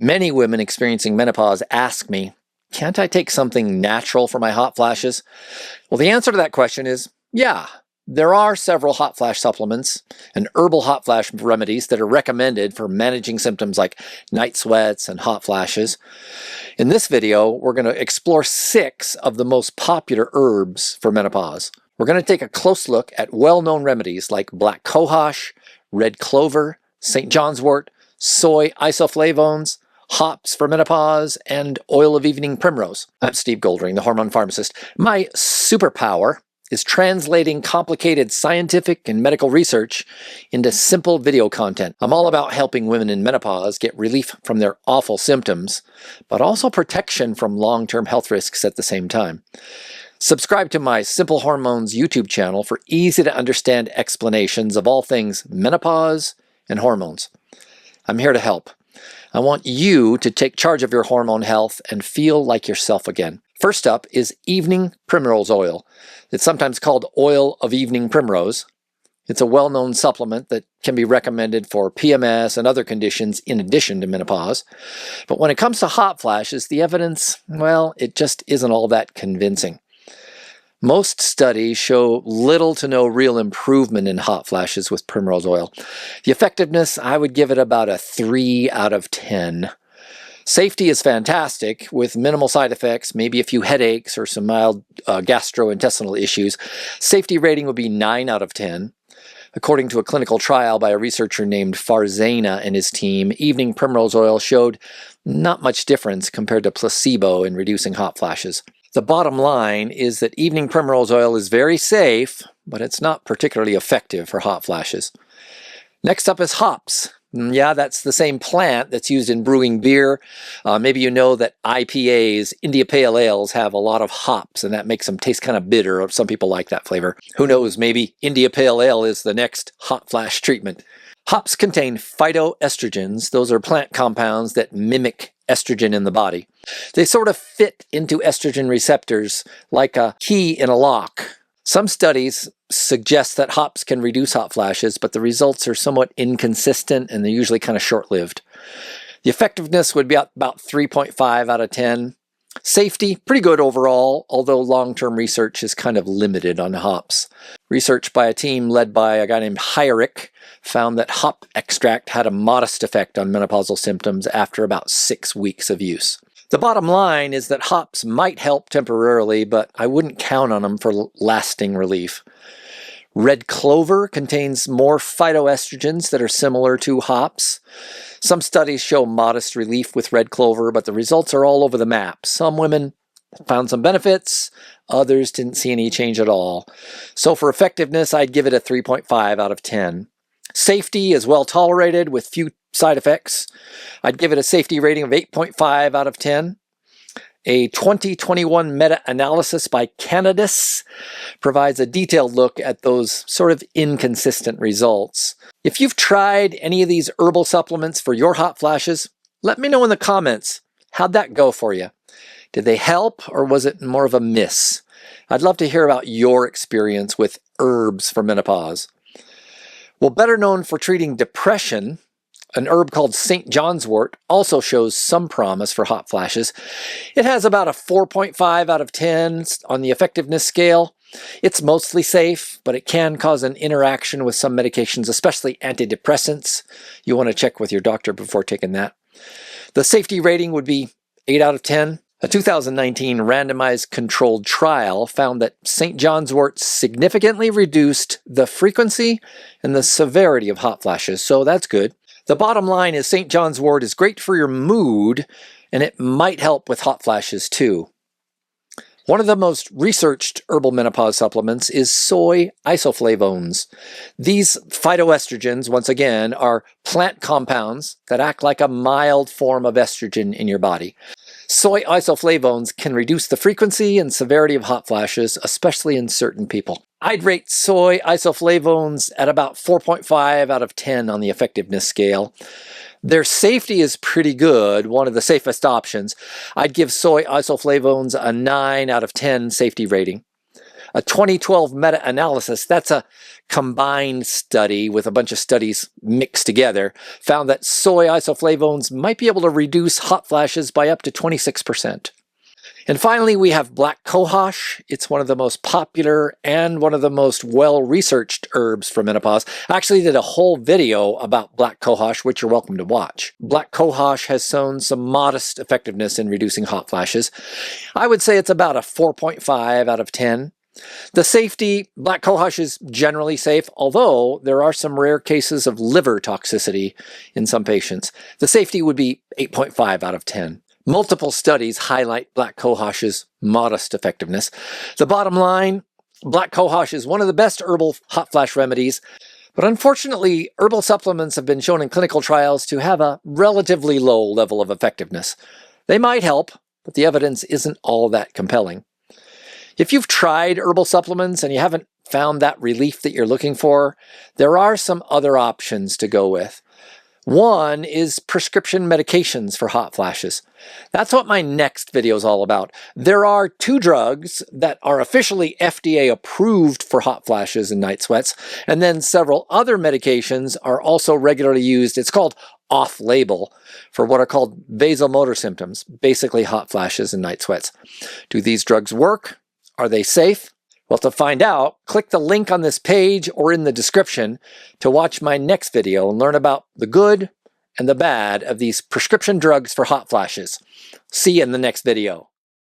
Many women experiencing menopause ask me, can't I take something natural for my hot flashes? Well, the answer to that question is yeah. There are several hot flash supplements and herbal hot flash remedies that are recommended for managing symptoms like night sweats and hot flashes. In this video, we're going to explore 6 of the most popular herbs for menopause. We're going to take a close look at well-known remedies like black cohosh, red clover, St. John's wort, soy isoflavones, hops for menopause, and oil of evening primrose. I'm Steve Goldring, the hormone pharmacist. My superpower is translating complicated scientific and medical research into simple video content. I'm all about helping women in menopause get relief from their awful symptoms, but also protection from long-term health risks at the same time. Subscribe to my Simple Hormones YouTube channel for easy-to-understand explanations of all things menopause and hormones. I'm here to help. I want you to take charge of your hormone health and feel like yourself again. First up is evening primrose oil. It's sometimes called oil of evening primrose. It's a well-known supplement that can be recommended for PMS and other conditions in addition to menopause. But when it comes to hot flashes, the evidence, well, it just isn't all that convincing. Most studies show little to no real improvement in hot flashes with primrose oil. The effectiveness, I would give it about a 3 out of 10. Safety is fantastic with minimal side effects, maybe a few headaches or some mild gastrointestinal issues. Safety rating would be 9 out of 10. According to a clinical trial by a researcher named Farzana and his team, evening primrose oil showed not much difference compared to placebo in reducing hot flashes. The bottom line is that evening primrose oil is very safe, but it's not particularly effective for hot flashes. Next up is hops. Yeah, that's the same plant that's used in brewing beer. Maybe you know that IPAs, India Pale Ales, have a lot of hops, and that makes them taste kind of bitter, or some people like that flavor. Who knows, maybe India Pale Ale is the next hot flash treatment. Hops contain phytoestrogens. Those are plant compounds that mimic estrogen in the body. They sort of fit into estrogen receptors like a key in a lock. Some studies suggest that hops can reduce hot flashes, but the results are somewhat inconsistent and they're usually kind of short-lived. The effectiveness would be about 3.5 out of 10. Safety, pretty good overall, although long-term research is kind of limited on hops. Research by a team led by a guy named Hyrick found that hop extract had a modest effect on menopausal symptoms after about 6 weeks of use. The bottom line is that hops might help temporarily, but I wouldn't count on them for lasting relief. Red clover contains more phytoestrogens that are similar to hops. Some studies show modest relief with red clover, but the results are all over the map. Some women found some benefits, others didn't see any change at all. So for effectiveness, I'd give it a 3.5 out of 10. Safety is well tolerated with few side effects. I'd give it a safety rating of 8.5 out of 10. A 2021 meta-analysis by Canadis provides a detailed look at those sort of inconsistent results. If you've tried any of these herbal supplements for your hot flashes, let me know in the comments. How'd that go for you? Did they help, or was it more of a miss? I'd love to hear about your experience with herbs for menopause. Well, better known for treating depression, an herb called St. John's wort also shows some promise for hot flashes. It has about a 4.5 out of 10 on the effectiveness scale. It's mostly safe, but it can cause an interaction with some medications, especially antidepressants. You want to check with your doctor before taking that. The safety rating would be 8 out of 10. A 2019 randomized controlled trial found that St. John's wort significantly reduced the frequency and the severity of hot flashes, so that's good. The bottom line is St. John's wort is great for your mood, and it might help with hot flashes too. One of the most researched herbal menopause supplements is soy isoflavones. These phytoestrogens, once again, are plant compounds that act like a mild form of estrogen in your body. Soy isoflavones can reduce the frequency and severity of hot flashes, especially in certain people. I'd rate soy isoflavones at about 4.5 out of 10 on the effectiveness scale. Their safety is pretty good, one of the safest options. I'd give soy isoflavones a 9 out of 10 safety rating. A 2012 meta-analysis, that's a combined study with a bunch of studies mixed together, found that soy isoflavones might be able to reduce hot flashes by up to 26%. And finally, we have black cohosh. It's one of the most popular and one of the most well-researched herbs for menopause. I actually did a whole video about black cohosh, which you're welcome to watch. Black cohosh has shown some modest effectiveness in reducing hot flashes. I would say it's about a 4.5 out of 10. The safety, black cohosh is generally safe, although there are some rare cases of liver toxicity in some patients. The safety would be 8.5 out of 10. Multiple studies highlight black cohosh's modest effectiveness. The bottom line, black cohosh is one of the best herbal hot flash remedies, but unfortunately, herbal supplements have been shown in clinical trials to have a relatively low level of effectiveness. They might help, but the evidence isn't all that compelling. If you've tried herbal supplements and you haven't found that relief that you're looking for, there are some other options to go with. One is prescription medications for hot flashes. That's what my next video is all about. There are 2 drugs that are officially FDA approved for hot flashes and night sweats, and then several other medications are also regularly used. It's called off-label for what are called vasomotor symptoms, basically hot flashes and night sweats. Do these drugs work? Are they safe? Well, to find out, click the link on this page or in the description to watch my next video and learn about the good and the bad of these prescription drugs for hot flashes. See you in the next video.